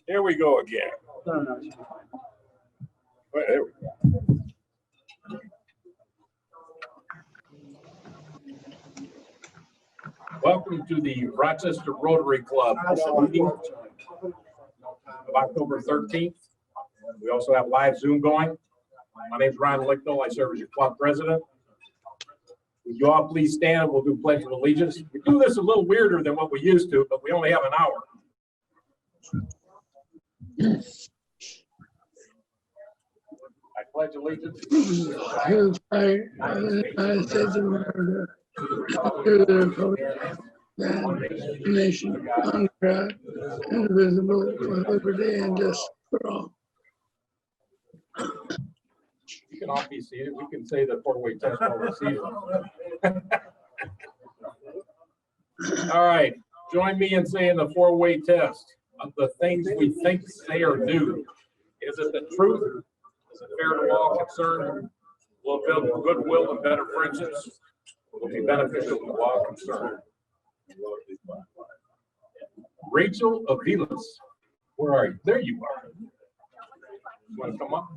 Here we go again. Well, there we go. Welcome to the Rochester Rotary Club meeting of October 13th. We also have live Zoom going. My name is Ron Lichtel. I serve as your club president. Would you all please stand? We'll do Pledge of Allegiance. We do this a little weirder than what we used to, but we only have an hour. I pledge allegiance to the United States of America, to the republic, nation, under God, indivisible, with liberty and justice for all. You can all be seated. We can say the four-way test while we're seated. All right, join me in saying the four-way test of the things we think, say, or do. Is it the truth? Is it fair to all concerned? Will it build goodwill and better friendships? Will it be beneficial to all concerned? Rachel Avilas, where are you? There you are. You want to come up?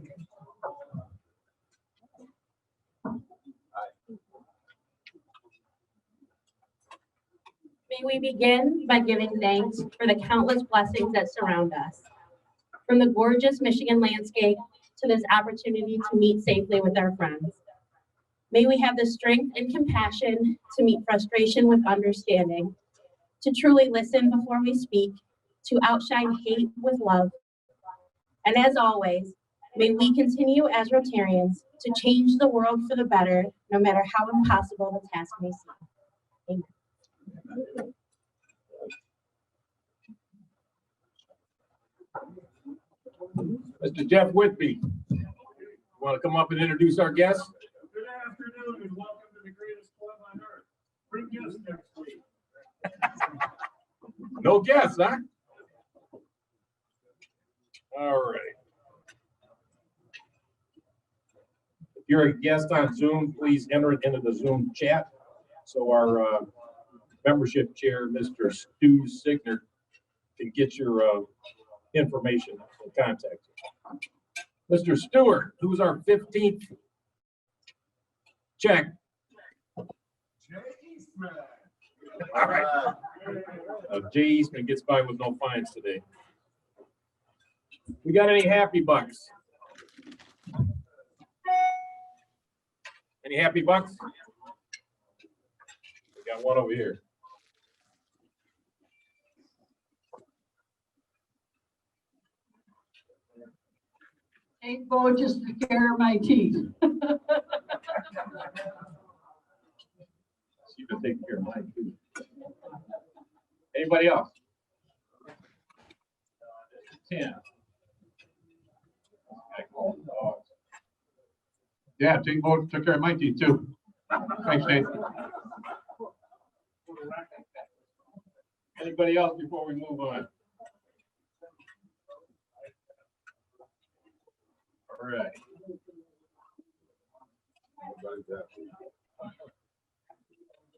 May we begin by giving thanks for the countless blessings that surround us. From the gorgeous Michigan landscape to this opportunity to meet safely with our friends. May we have the strength and compassion to meet frustration with understanding, to truly listen before we speak, to outshine hate with love. And as always, may we continue as Rotarians to change the world for the better, no matter how impossible the task may seem. Amen. Mr. Jeff Whitby, you want to come up and introduce our guests? Good afternoon and welcome to the greatest club on earth. Bring guests next week. No guests, huh? All right. If you're a guest on Zoom, please enter it into the Zoom chat so our membership chair, Mr. Stu Signer, can get your information and contact you. Mr. Stewart, who's our 15th check. All right. Jay Eastman gets by with no fines today. We got any happy bucks? Any happy bucks? We got one over here. Ain't going just to care of my teeth. You've been taking care of mine too. Anybody else? 10. Yeah, Jake Vogt took care of my teeth too. Thanks, Nate. Anybody else before we move on? All right.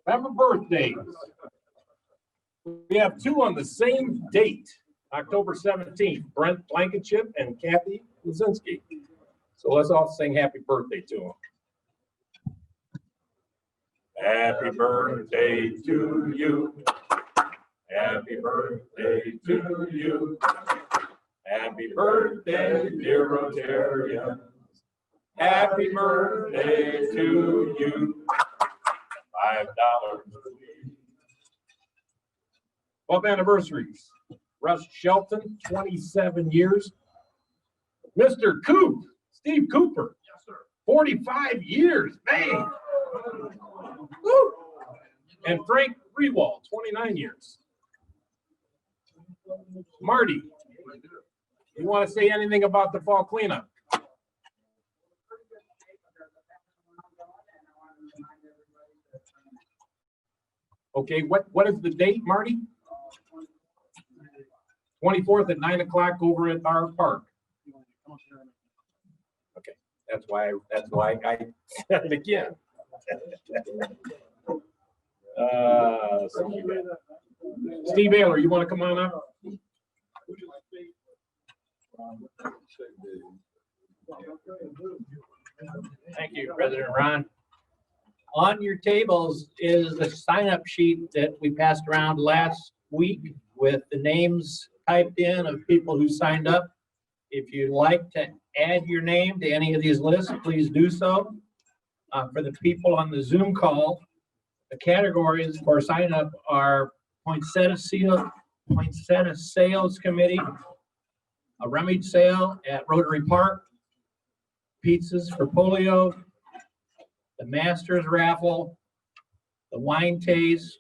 Remember birthdays. We have two on the same date, October 17th, Brent Blankenship and Kathy Lazinski. So let's all sing happy birthday to them. Happy birthday to you. Happy birthday to you. Happy birthday, dear Rotarians. Happy birthday to you. $5. Club anniversaries. Russ Shelton, 27 years. Mr. Coop, Steve Cooper. Yes, sir. 45 years, man. Woo. And Frank Rewald, 29 years. Marty, you want to say anything about the fall cleanup? Okay, what is the date, Marty? 24th at 9 o'clock over at our park. Okay, that's why I said it again. Steve Baylor, you want to come on up? Thank you, President Ron. On your tables is the sign-up sheet that we passed around last week with the names typed in of people who signed up. If you'd like to add your name to any of these lists, please do so. For the people on the Zoom call, the categories for sign-up are poinsettia sales committee, a rummage sale at Rotary Park, pizzas for polio, the Masters raffle, the wine taste,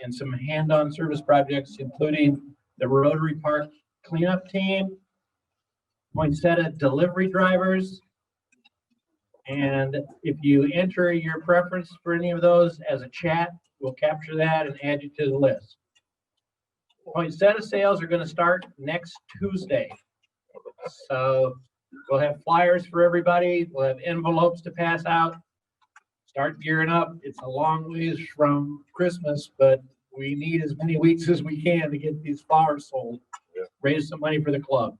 and some hand-on service projects, including the Rotary Park cleanup team, poinsettia delivery drivers, and if you enter your preference for any of those as a chat, we'll capture that and add you to the list. Poinsettia sales are going to start next Tuesday. So we'll have flyers for everybody. We'll have envelopes to pass out. Start gearing up. It's a long ways from Christmas, but we need as many weeks as we can to get these flowers sold. Raise some money for the club.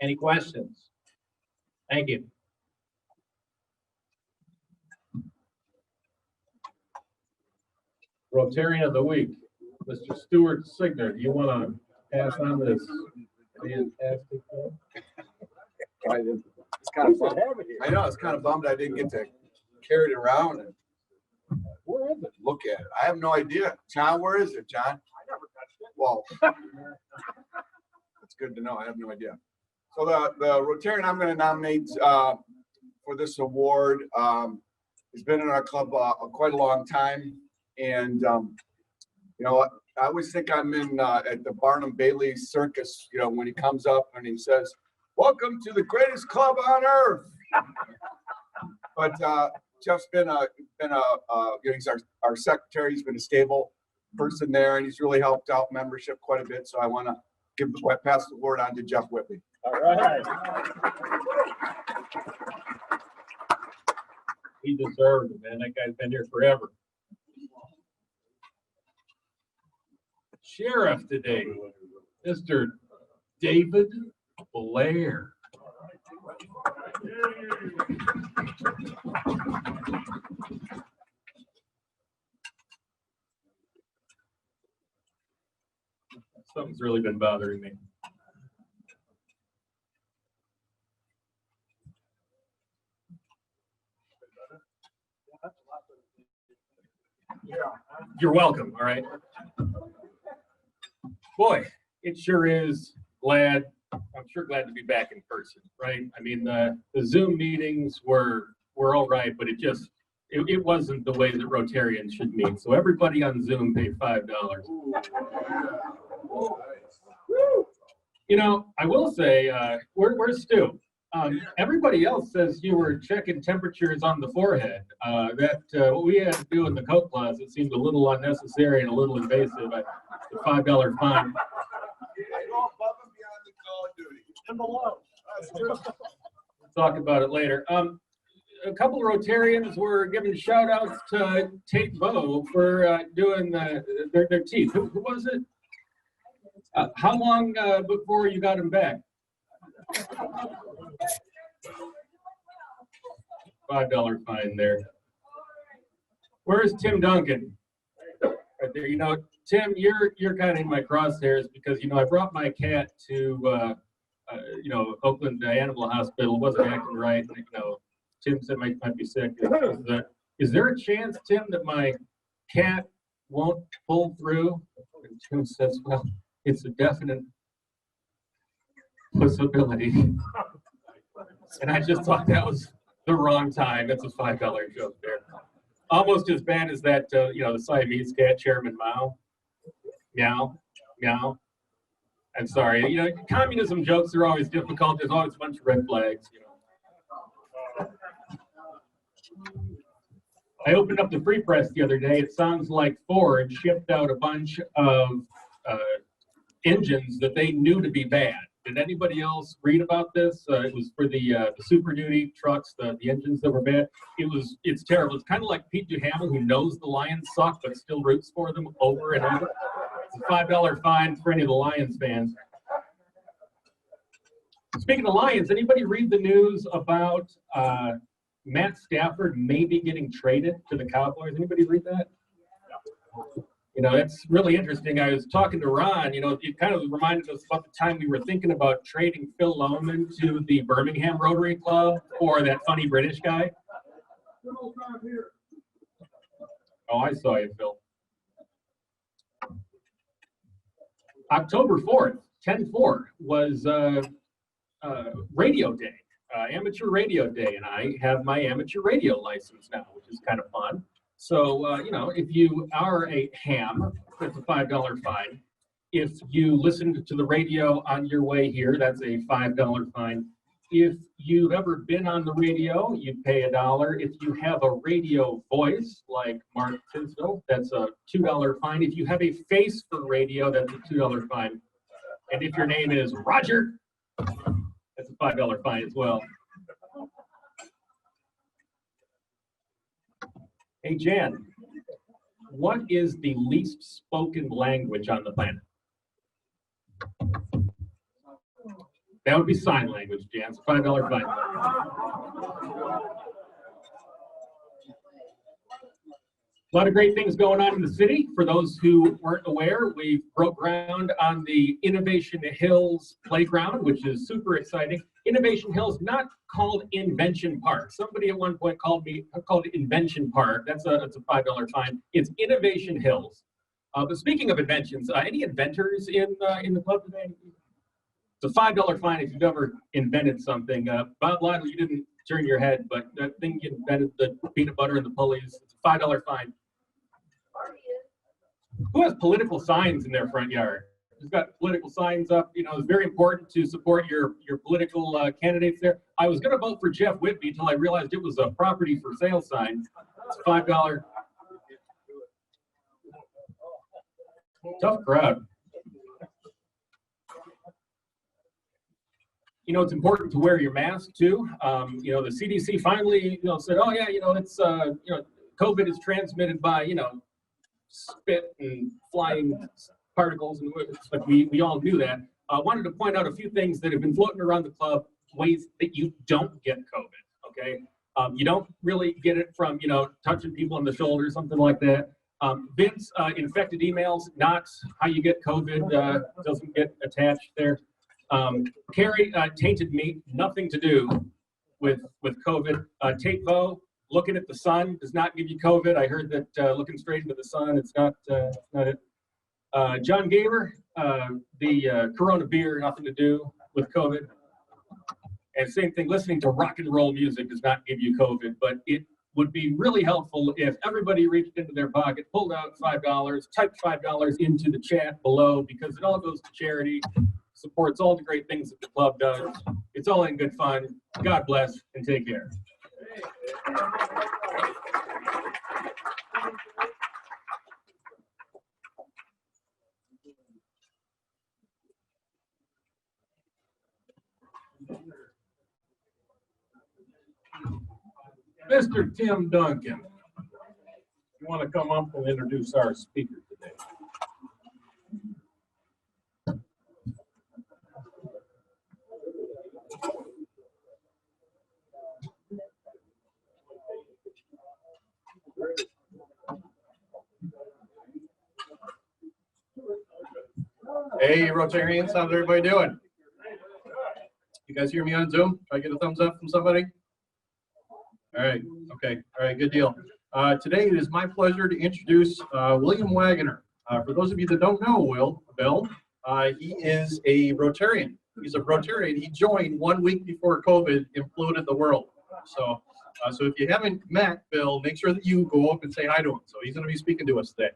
Any questions? Thank you. Rotarian of the Week, Mr. Stuart Signer. Do you want to pass on this fantastic thing? It's kind of bummed. I know, it's kind of bummed I didn't get to carry it around and look at it. I have no idea. John, where is it, John? I never touched it. Well, it's good to know. I have no idea. So the Rotarian I'm going to nominate for this award has been in our club quite a long time. And, you know, I always think I'm in at the Barnum Bailey circus, you know, when he comes up and he says, "Welcome to the greatest club on earth." But Jeff's been you know, he's our secretary. He's been a stable person there, and he's really helped out membership quite a bit. So I want to pass the word on to Jeff Whippy. All right. He deserves it, man. That guy's been here forever. Sheriff today, Mr. David Blair. Something's really been bothering me. You're welcome, all right? Boy, it sure is I'm sure glad to be back in person, right? I mean, the Zoom meetings were all right, but it wasn't the way that Rotarians should meet. So everybody on Zoom paid $5. You know, I will say, where's Stu? Everybody else says you were checking temperatures on the forehead. What we had to do in the coat closet seemed a little unnecessary and a little invasive. The $5 fine. I go above and beyond the call of duty. And below. We'll talk about it later. A couple of Rotarians were giving shout outs to Tate Bow for doing their teeth. Who was it? How long before you got him back? $5 fine there. Where's Tim Duncan? Right there. You know, Tim, you're kind of in my crosshairs because, you know, I brought my cat to you know, Oakland Animal Hospital. Wasn't acting right. You know, Tim said might be sick. Is there a chance, Tim, that my cat won't pull through? And Tim says, well, it's a definite possibility. And I just thought that was the wrong time. That's a $5 joke there. Almost as bad as that, you know, the Siamese cat, Chairman Mao. Meow, meow. I'm sorry. You know, communism jokes are always difficult. There's always a bunch of red flags, you know. I opened up the free press the other day. It sounds like Ford shipped out a bunch of engines that they knew to be bad. Did anybody else read about this? It was for the Super Duty trucks, the engines that were bad. It's terrible. It's kind of like Pete Duhamel, who knows the Lions suck but still roots for them over and over. It's a $5 fine for any of the Lions fans. Speaking of Lions, anybody read the news about Matt Stafford maybe getting traded to the Cowboys? Anybody read that? You know, that's really interesting. I was talking to Ron, you know, it kind of reminded us about the time we were thinking about trading Phil Loman to the Birmingham Rotary Club for that funny British guy. Oh, I saw you, Phil. October 4th, 10/4, was radio day, amateur radio day, and I have my amateur radio license now, which is kind of fun. So, you know, if you are a ham, that's a $5 fine. If you listened to the radio on your way here, that's a $5 fine. If you've ever been on the radio, you pay $1. If you have a radio voice like Mark Tisdale, that's a $2 fine. If you have a face for radio, that's a $2 fine. And if your name is Roger, that's a $5 fine as well. Hey, Jan, what is the least spoken language on the planet? That would be sign language, Jan. It's a $5 fine. A lot of great things going on in the city. For those who weren't aware, we broke ground on the Innovation Hills Playground, which is super exciting. Innovation Hills, not called Invention Park. Somebody at one point called it Invention Park. That's a $5 fine. It's Innovation Hills. But speaking of inventions, any inventors in the club today? It's a $5 fine if you've ever invented something. Bob Lytle, you didn't turn your head, but that thing you invented, the peanut butter and the pulleys, it's a $5 fine. Who has political signs in their front yard? Who's got political signs up? You know, it's very important to support your political candidates there. I was going to vote for Jeff Whitby until I realized it was a property for sale sign. It's a $5. Tough crowd. You know, it's important to wear your mask too. You know, the CDC finally, you know, said, oh yeah, you know, it's, you know, COVID is transmitted by, you know, spit and flying particles, and it's like we all knew that. I wanted to point out a few things that have been floating around the club, ways that you don't get COVID, okay? You don't really get it from, you know, touching people on the shoulder, something like that. Vince, infected emails, not how you get COVID, doesn't get attached there. Carrie, tainted meat, nothing to do with COVID. Tate Vo, looking at the sun does not give you COVID. I heard that looking straight into the sun, it's not it. John Gaber, the Corona beer, nothing to do with COVID. And same thing, listening to rock and roll music does not give you COVID, but it would be really helpful if everybody reached into their pocket, pulled out $5, typed $5 into the chat below, because it all goes to charity, supports all the great things that the club does. It's all in good fun. God bless and take care. Mr. Tim Duncan, you want to come up and introduce our speaker today? Hey, Rotarians, how's everybody doing? You guys hear me on Zoom? Try to get a thumbs up from somebody? All right, okay, all right, good deal. Today it is my pleasure to introduce William Wagoner. For those of you that don't know Bill, he is a Rotarian. He's a Rotarian. He joined 1 week before COVID imploded the world. So if you haven't met Bill, make sure that you go up and say hi to him. So he's going to be speaking to us today.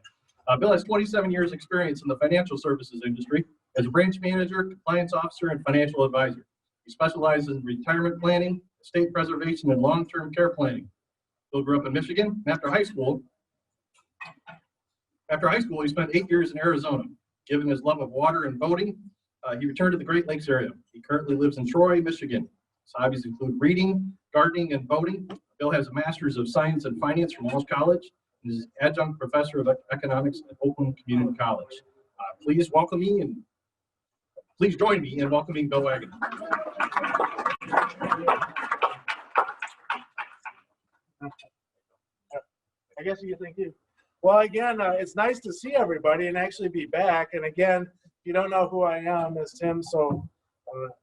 Bill has 27 years experience in the financial services industry as a branch manager, compliance officer, and financial advisor. He specializes in retirement planning, estate preservation, and long-term care planning. Bill grew up in Michigan. After high school, he spent 8 years in Arizona. Given his love of water and boating, he returned to the Great Lakes area. He currently lives in Troy, Michigan. His hobbies include reading, gardening, and boating. Bill has a Master's of Science and Finance from Walsh College and is adjunct professor of economics at Oakland Community College. Please join me in welcoming Bill Wagon. I guess you think you. Well, again, it's nice to see everybody and actually be back. And again, if you don't know who I am, as Tim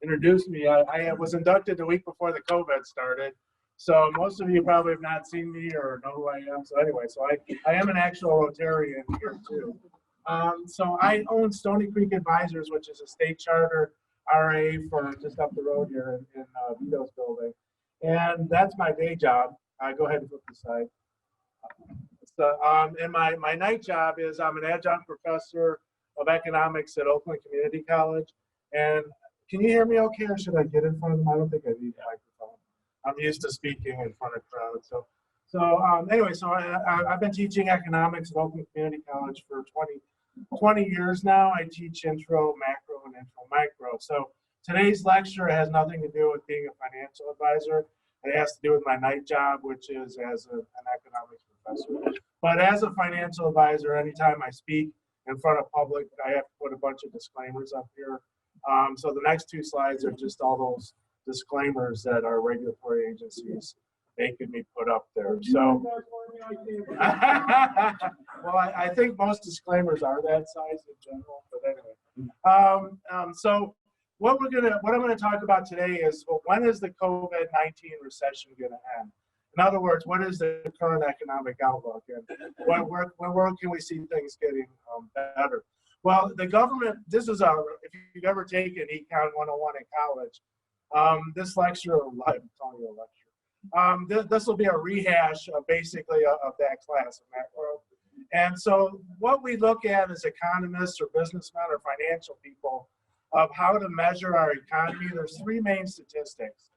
introduced me, I was inducted the week before the COVID started. So most of you probably have not seen me or know who I am. So anyway, I am an actual Rotarian here too. So I own Stony Creek Advisors, which is a state charter RA for just up the road here in Vito's building. And that's my day job. Go ahead and flip the slide. So, and my night job is I'm an adjunct professor of economics at Oakland Community College. And can you hear me okay, or should I get in front of them? I don't think I need a microphone. I'm used to speaking in front of crowds. Anyway, I've been teaching economics at Oakland Community College for 20 years now. I teach intro, macro, and intro micro. So today's lecture has nothing to do with being a financial advisor. It has to do with my night job, which is as an economics professor. But as a financial advisor, anytime I speak in front of public, I have to put a bunch of disclaimers up here. So the next two slides are just all those disclaimers that our regulatory agencies making me put up there. So, well, I think most disclaimers are that size in general, but anyway. So what I'm gonna talk about today is, well, when is the COVID-19 recession gonna end? In other words, what is the current economic outlook, and where can we see things getting better? Well, the government, if you've ever taken Econ 101 in college, this lecture, I'm calling you a lecture, this will be a rehash of basically of that class of macro. And so what we look at as economists or businessmen or financial people of how to measure our economy, there's three main statistics.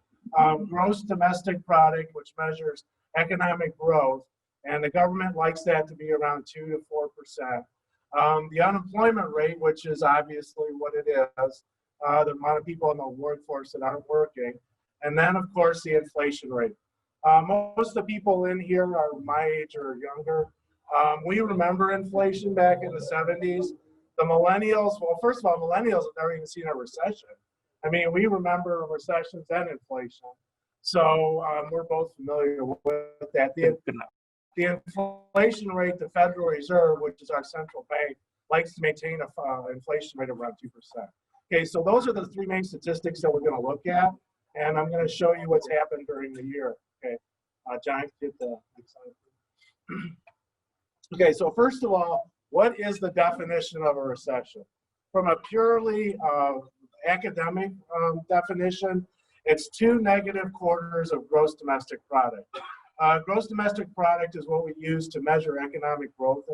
Gross domestic product, which measures economic growth, and the government likes that to be around 2 to 4%. The unemployment rate, which is obviously what it is, the amount of people in the workforce that aren't working, and then of course the inflation rate. Most of the people in here are my age or younger. We remember inflation back in the 70s. The millennials, well, first of all, millennials have never even seen a recession. I mean, we remember recessions and inflation. So we're both familiar with that. The inflation rate, the Federal Reserve, which is our central bank, likes to maintain an inflation rate of around 2%. Okay, so those are the three main statistics that we're going to look at, and I'm going to show you what's happened during the year. Okay, John, get the next slide. Okay, so first of all, what is the definition of a recession? From a purely academic definition, it's 2 negative quarters of gross domestic product. Gross domestic product is what we use to measure economic growth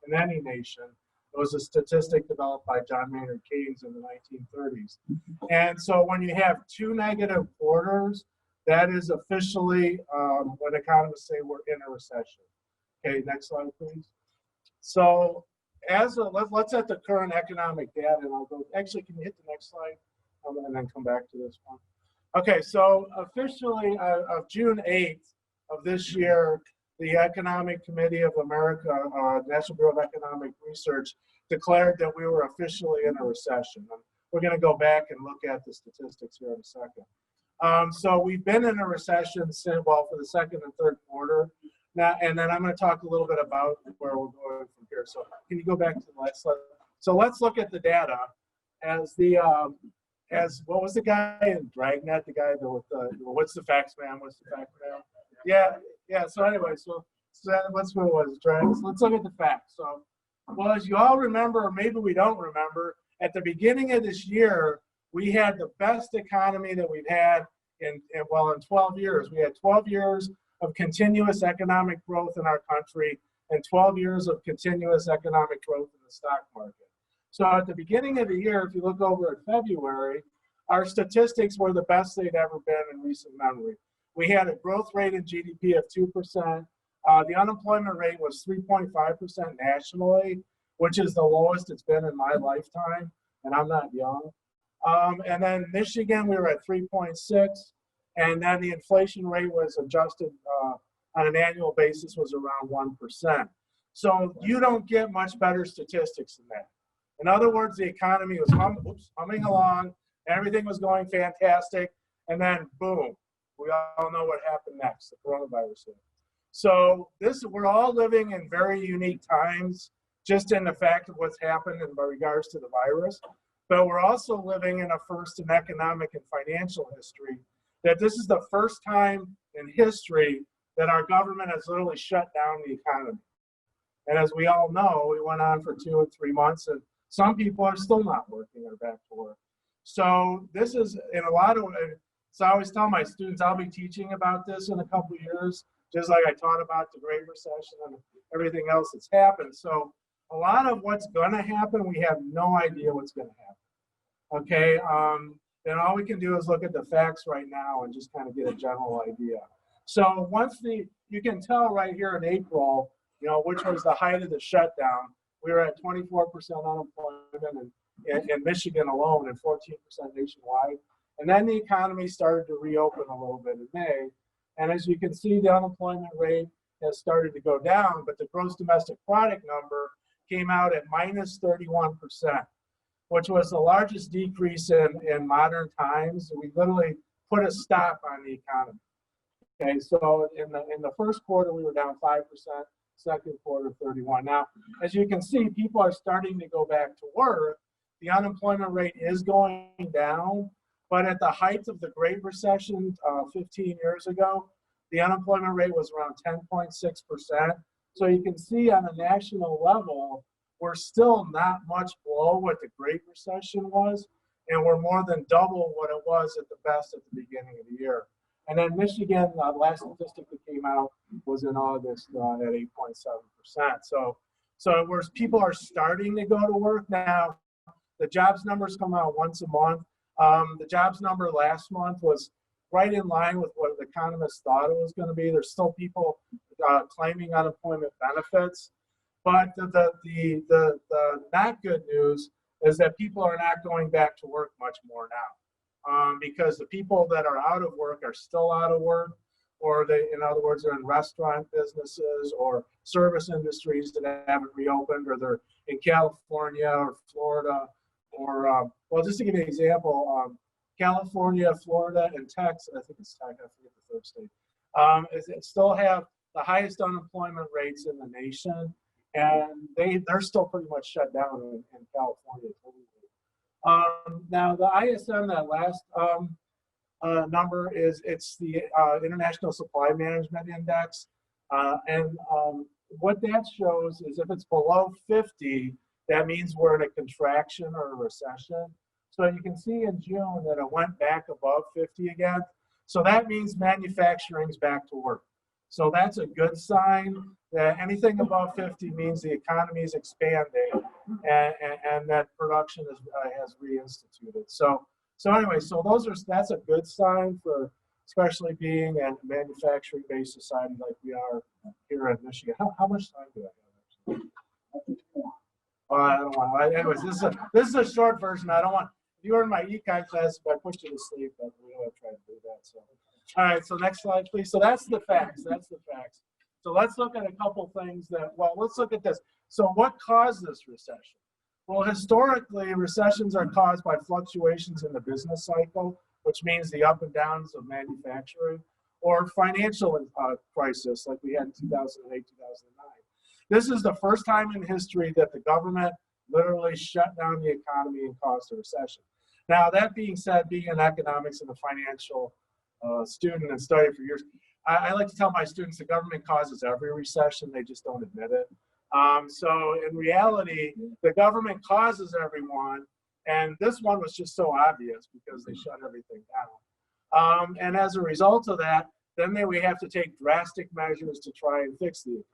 in any nation. It was a statistic developed by John Maynard Keynes in the 1930s. And so when you have 2 negative quarters, that is officially when economists say we're in a recession. Okay, next slide, please. So let's at the current economic data, and I'll go, actually, can you hit the next slide? And then come back to this one. Okay, so officially of June 8th of this year, the Economic Committee of America, National Bureau of Economic Research, declared that we were officially in a recession. And we're gonna go back and look at the statistics here in a second. So we've been in a recession since, well, for the second and third quarter. Now, and then I'm going to talk a little bit about where we're going from here. So can you go back to the next slide? So let's look at the data as what was the guy in Dragnet, the guy with the, what's the facts, man? What's the fact, man? Yeah. So anyway, so what's what it was, Dragnet. So let's look at the facts. So, well, as you all remember, or maybe we don't remember, at the beginning of this year, we had the best economy that we've had in 12 years. We had 12 years of continuous economic growth in our country and 12 years of continuous economic growth in the stock market. So at the beginning of the year, if you look over at February, our statistics were the best they'd ever been in recent memory. We had a growth rate in GDP of 2%. The unemployment rate was 3.5% nationally, which is the lowest it's been in my lifetime, and I'm not young. And then Michigan, we were at 3.6, and then the inflation rate was adjusted on an annual basis was around 1%. So you don't get much better statistics than that. In other words, the economy was humming along, everything was going fantastic, and then boom, we all know what happened next, the coronavirus hit. So we're all living in very unique times, just in the fact of what's happened in regards to the virus. But we're also living in a first in economic and financial history, that this is the first time in history that our government has literally shut down the economy. And as we all know, it went on for 2 or 3 months, and some people are still not working or back to work. So this is, in a lot of ways, so I always tell my students I'll be teaching about this in a couple of years, just like I taught about the Great Recession and everything else that's happened. So a lot of what's going to happen, we have no idea what's going to happen. Okay, then all we can do is look at the facts right now and just kind of get a general idea. So you can tell right here in April, which was the height of the shutdown, we were at 24% unemployment in Michigan alone and 14% nationwide. And then the economy started to reopen a little bit in May. And as you can see, the unemployment rate has started to go down, but the gross domestic product number came out at minus 31%, which was the largest decrease in modern times. We literally put a stop on the economy. Okay, so in the first quarter, we were down 5%, second quarter, 31%. Now, as you can see, people are starting to go back to work. The unemployment rate is going down, but at the height of the Great Recession 15 years ago, the unemployment rate was around 10.6%. So you can see on a national level, we're still not much below what the Great Recession was, and we're more than double what it was at the best at the beginning of the year. And then Michigan, the last statistic that came out was in August at 8.7%. So people are starting to go to work now. The jobs numbers come out once a month. The jobs number last month was right in line with what the economists thought it was going to be. There's still people claiming unemployment benefits, but the not good news is that people are not going back to work much more now, because the people that are out of work are still out of work, or they, in other words, they're in restaurant businesses or service industries that haven't reopened, or they're in California or Florida, or well, just to give you an example, California, Florida, and Texas, I think it's Texas, I forget the third state, it still have the highest unemployment rates in the nation, and they're still pretty much shut down in California. Now the ISM, that last number it's the International Supply Management Index, and what that shows is if it's below 50, that means we're in a contraction or a recession. So you can see in June that it went back above 50 again. So that means manufacturing's back to work. So that's a good sign that anything above 50 means the economy is expanding and that production has reinstituted. So anyway, that's a good sign for especially being a manufacturing-based society like we are here in Michigan. How much time do I have actually? I don't want. Anyways, this is a short version. I don't want. If you were in my econ class, if I pushed you to sleep, but we don't try to do that. So, all right. So next slide, please. So that's the facts. That's the facts. So let's look at a couple things that. Well, let's look at this. So what caused this recession? Well, historically, recessions are caused by fluctuations in the business cycle, which means the up and downs of manufacturing, or financial crisis like we had in 2008, 2009. This is the first time in history that the government literally shut down the economy and caused a recession. Now, that being said, being in economics and a financial student and studied for years, I like to tell my students the government causes every recession, they just don't admit it. So in reality, the government causes everyone, and this one was just so obvious because they shut everything down. And as a result of that, then we have to take drastic measures to try and fix the economy.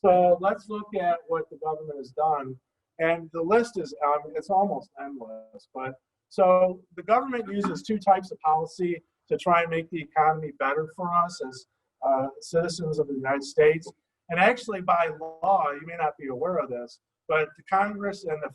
So let's look at what the government has done. And the list is, it's almost endless. But so the government uses two types of policy to try and make the economy better for us as citizens of the United States. And actually, by law, you may not be aware of this, but the Congress and the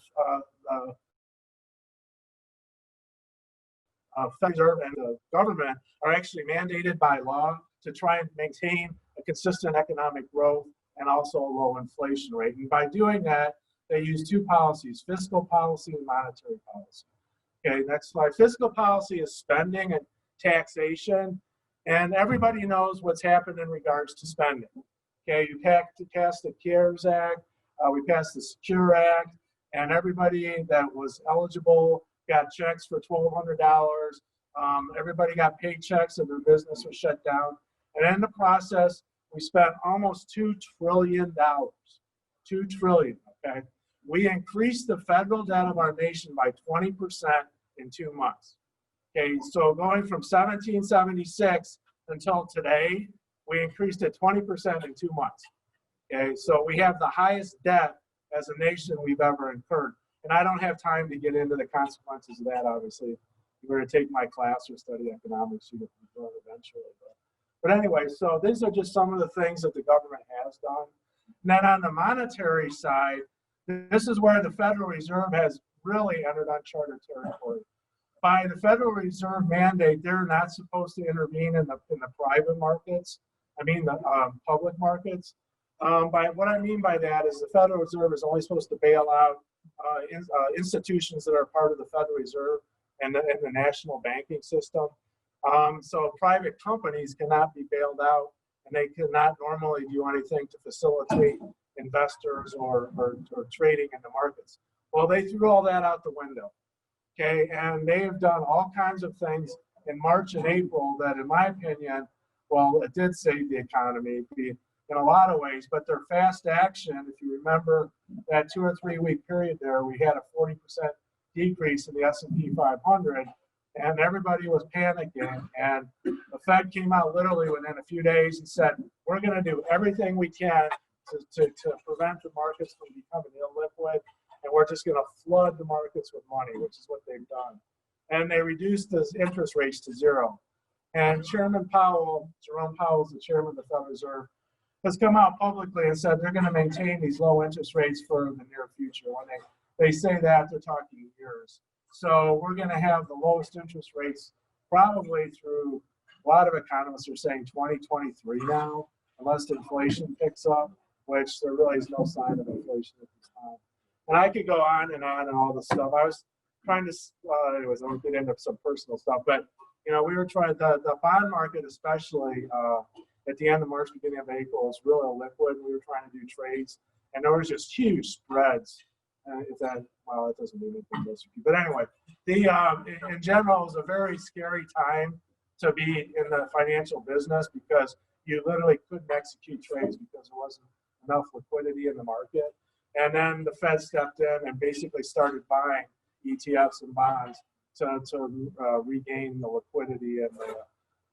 Federal Reserve and the government are actually mandated by law to try and maintain a consistent economic growth and also a low inflation rate. And by doing that, they use two policies, fiscal policy and monetary policy. Okay, next slide. Fiscal policy is spending and taxation, and everybody knows what's happened in regards to spending. Okay, you passed the CARES Act, we passed the Secure Act, and everybody that was eligible got checks for $1,200. Everybody got paychecks and their business was shut down. And in the process, we spent almost $2 trillion. $2 trillion, okay? We increased the federal debt of our nation by 20% in 2 months. Okay, so going from 1776 until today, we increased it 20% in 2 months. Okay, so we have the highest debt as a nation we've ever incurred. And I don't have time to get into the consequences of that, obviously. If you're going to take my class or study economics, you will eventually. But anyway, so these are just some of the things that the government has done. And then on the monetary side, this is where the Federal Reserve has really entered uncharted territory. By the Federal Reserve mandate, they're not supposed to intervene in the private markets. I mean the public markets. By what I mean by that is the Federal Reserve is only supposed to bail out institutions that are part of the Federal Reserve and the national banking system. So private companies cannot be bailed out, and they cannot normally do anything to facilitate investors or trading in the markets. Well, they threw all that out the window. Okay, and they have done all kinds of things in March and April that, in my opinion, well, it did save the economy in a lot of ways, but their fast action, if you remember that 2 or 3 week period there, we had a 40% decrease in the S&P 500, and everybody was panicking, and the Fed came out literally within a few days and said, we're going to do everything we can to prevent the markets from becoming illiquid, and we're just going to flood the markets with money, which is what they've done. And they reduced the interest rates to zero. And Chairman Powell, Jerome Powell, the chairman of the Federal Reserve, has come out publicly and said they're going to maintain these low interest rates for the near future. When they say that, they're talking years. So we're going to have the lowest interest rates probably through, a lot of economists are saying 2023 now, unless inflation picks up, which there really is no sign of inflation at this time. And I could go on and all this stuff. I was trying to, anyways, I won't get into some personal stuff, but we were trying, the bond market, especially at the end of March, beginning of April, was really liquid. We were trying to do trades, and there was just huge spreads. If that, well, it doesn't mean anything. But anyway, in general, it was a very scary time to be in the financial business because you literally couldn't execute trades because there wasn't enough liquidity in the market. And then the Fed stepped in and basically started buying ETFs and bonds to regain the liquidity and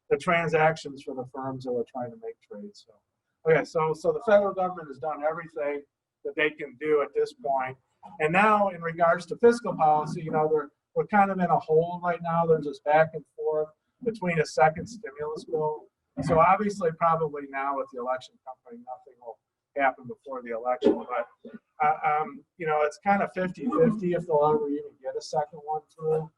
the transactions for the firms that were trying to make trades. So, okay, so the federal government has done everything that they can do at this point. And now, in regards to fiscal policy, we're kind of in a hole right now. They're just back and forth between a second stimulus bill. So obviously, probably now with the election coming, nothing will happen before the election. But it's kind of 50-50 if they'll ever even get a second one through,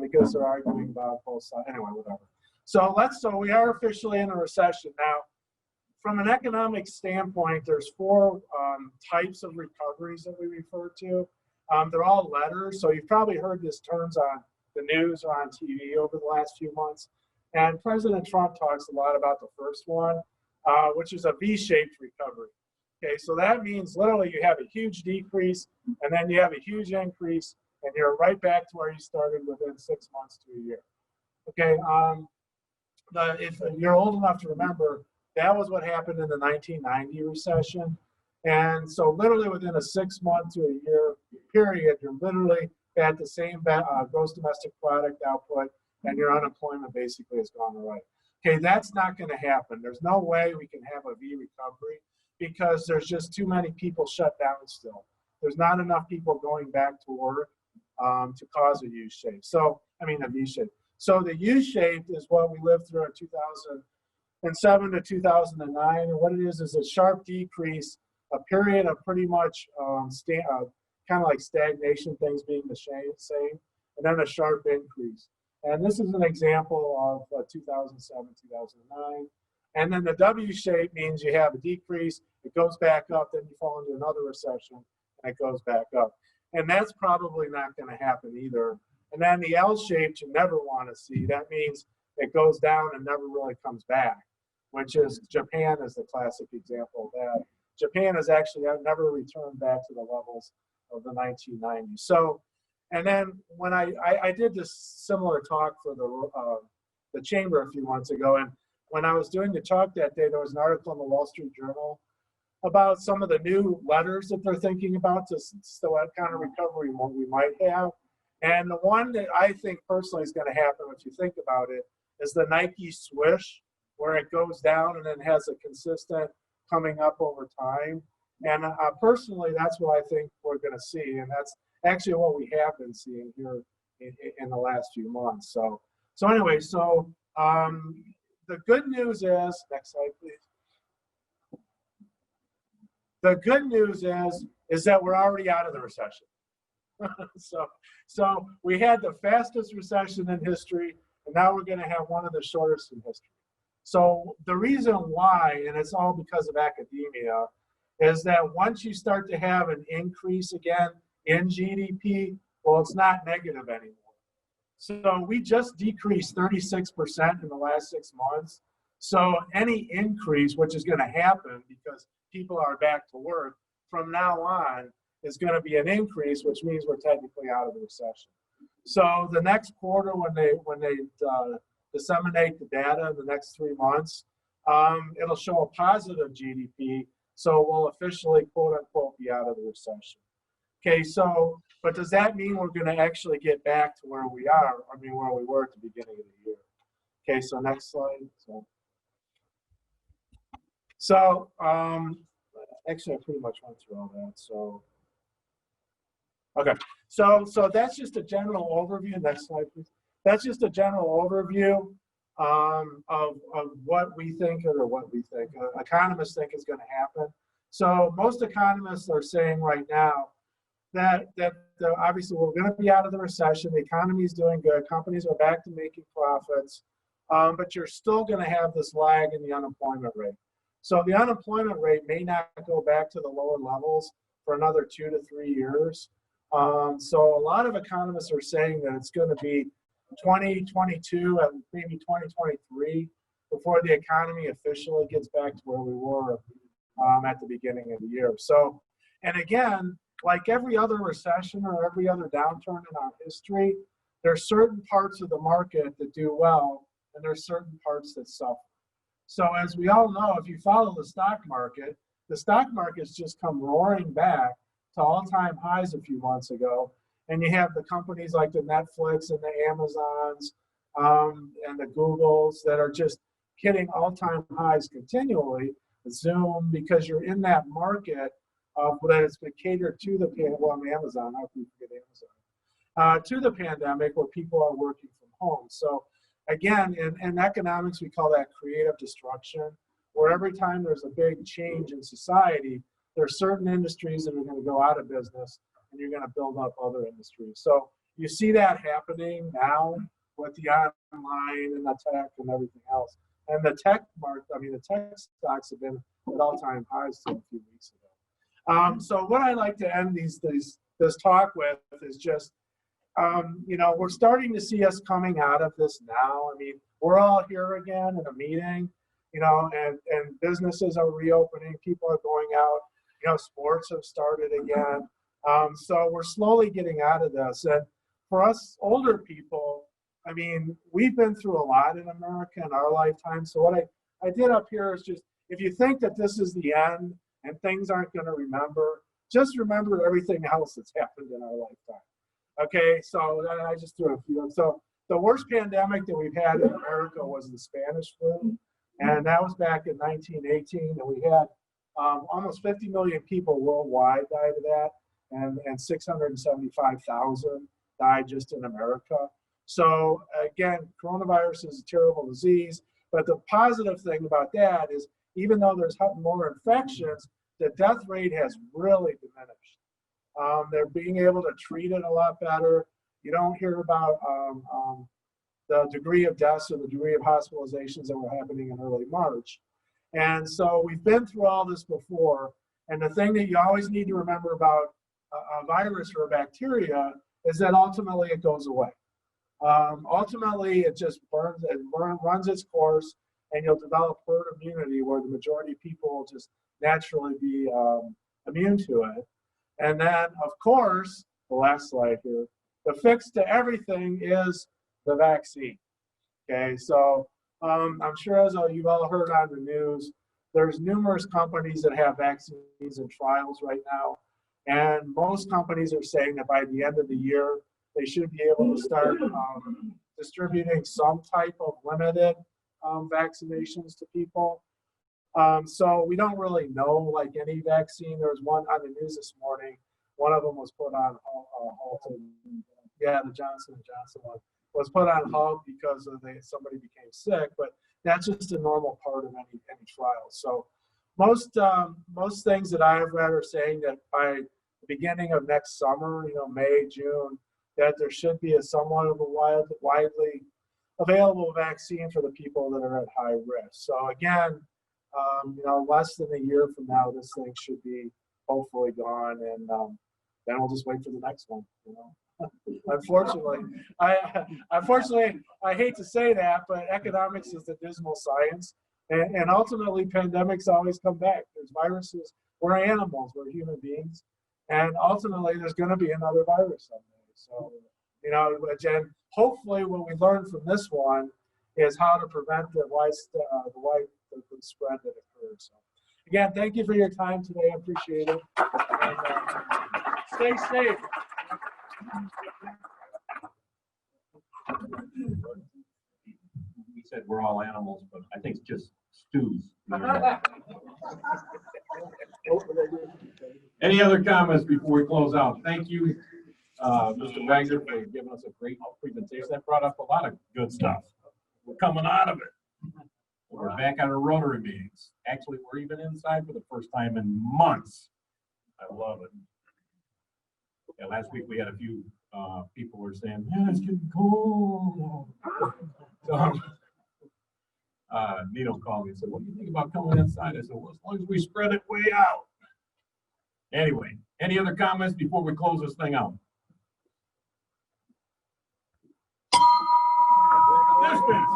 because they're arguing about both sides. Anyway, whatever. So we are officially in a recession now. From an economic standpoint, there's 4 types of recoveries that we refer to. They're all letters, so you've probably heard these terms on the news or on TV over the last few months. And President Trump talks a lot about the first one, which is a V-shaped recovery. Okay, so that means literally you have a huge decrease, and then you have a huge increase, and you're right back to where you started within 6 months to a year. Okay, if you're old enough to remember, that was what happened in the 1990 recession. And so literally within a 6 month to a year period, you're literally at the same gross domestic product output, and your unemployment basically has gone away. Okay, that's not going to happen. There's no way we can have a V recovery because there's just too many people shut down still. There's not enough people going back to work to cause a U shape. So, I mean a V shape. So the U-shaped is what we lived through in 2007 to 2009. And what it is a sharp decrease, a period of pretty much kind of like stagnation, things being the same, and then a sharp increase. And this is an example of 2007, 2009. And then the W shape means you have a decrease, it goes back up, then you fall into another recession, and it goes back up. And that's probably not going to happen either. And then the L shape you never want to see. That means it goes down and never really comes back, which is Japan is the classic example of that. Japan has actually never returned back to the levels of the 1990s. So, and then when I did this similar talk for the chamber a few months ago, and when I was doing the talk that day, there was an article in the Wall Street Journal about some of the new letters that they're thinking about to what kind of recovery we might have. And the one that I think personally is going to happen, if you think about it, is the Nike swish, where it goes down and then has a consistent coming up over time. And personally, that's what I think we're going to see. And that's actually what we have been seeing here in the last few months. So anyway, the good news is, next slide, please. The good news is that we're already out of the recession. So we had the fastest recession in history, and now we're going to have one of the shortest in history. So the reason why, and it's all because of academia, is that once you start to have an increase again in GDP, well, it's not negative anymore. So we just decreased 36% in the last 6 months. So any increase, which is going to happen because people are back to work, from now on is going to be an increase, which means we're technically out of the recession. So the next quarter, when they disseminate the data in the next 3 months, it'll show a positive GDP. So we'll officially, quote unquote, be out of the recession. Okay, so, but does that mean we're going to actually get back to where we are? I mean, where we were at the beginning of the year. Okay, so next slide. So actually, I pretty much went through all that. So, okay, so that's just a general overview. Next slide, please. That's just a general overview of what we think, economists think is going to happen. So most economists are saying right now that obviously we're going to be out of the recession. The economy is doing good. Companies are back to making profits, but you're still going to have this lag in the unemployment rate. So the unemployment rate may not go back to the lower levels for another 2 to 3 years. So a lot of economists are saying that it's going to be 2022 and maybe 2023 before the economy officially gets back to where we were at the beginning of the year. So, and again, like every other recession or every other downturn in our history, there's certain parts of the market that do well, and there's certain parts that suffer. So as we all know, if you follow the stock market's just come roaring back to all-time highs a few months ago. And you have the companies like the Netflix and the Amazons and the Googles that are just hitting all-time highs continually. Zoom, because you're in that market that has been catered to the Amazon, how can we forget Amazon? To the pandemic, where people are working from home. So again, in economics, we call that creative destruction, where every time there's a big change in society, there are certain industries that are going to go out of business, and you're going to build up other industries. So you see that happening now with the online and the tech and everything else. And the tech market, the tech stocks have been at all-time highs till a few weeks ago. So what I like to end this talk with is just, we're starting to see us coming out of this now. I mean, we're all here again in a meeting, and businesses are reopening, people are going out, sports have started again. So we're slowly getting out of this. And for us older people, I mean, we've been through a lot in America in our lifetime. So what I did up here is just, if you think that this is the end and things aren't going to remember, just remember everything else that's happened in our lifetime. Okay, so I just threw a few. So the worst pandemic that we've had in America was the Spanish flu. And that was back in 1918. And we had almost 50 million people worldwide died of that. And 675,000 died just in America. So again, coronavirus is a terrible disease, but the positive thing about that is even though there's more infections, the death rate has really diminished. They're being able to treat it a lot better. You don't hear about the degree of deaths or the degree of hospitalizations that were happening in early March. And so we've been through all this before. And the thing that you always need to remember about a virus or a bacteria is that ultimately it goes away. Ultimately, it just runs its course, and you'll develop herd immunity where the majority of people will just naturally be immune to it. And then, of course, the last slide here, the fix to everything is the vaccine. Okay, so I'm sure as you've all heard on the news, there's numerous companies that have vaccines in trials right now. And most companies are saying that by the end of the year, they should be able to start distributing some type of limited vaccinations to people. So we don't really know like any vaccine. There was one on the news this morning. One of them was put on halt. Yeah, the Johnson & Johnson one was put on halt because somebody became sick, but that's just a normal part of any trial. So most things that I've read are saying that by the beginning of next summer, May, June, that there should be a somewhat of a widely available vaccine for the people that are at high risk. So again, less than a year from now, this thing should be hopefully gone, and then we'll just wait for the next one. Unfortunately, I hate to say that, but economics is the dismal science, and ultimately pandemics always come back. There's viruses. We're animals. We're human beings, and ultimately there's going to be another virus someday. So, again, hopefully what we learned from this one is how to prevent the spread that occurs. So, again, thank you for your time today. I appreciate it. And, stay safe. He said we're all animals, but I think it's just stews. Any other comments before we close out? Thank you, Mr. Wagner, for giving us a great presentation. That brought up a lot of good stuff. We're coming out of it. We're back on our Rotary meetings. Actually, we're even inside for the first time in months. I love it. Yeah, last week we had a few people were saying, "Man, it's getting cold." So, Nino called me and said, "What do you think about coming inside?" I said, "Well, as long as we spread it way out." Anyway, any other comments before we close this thing out? Dispense.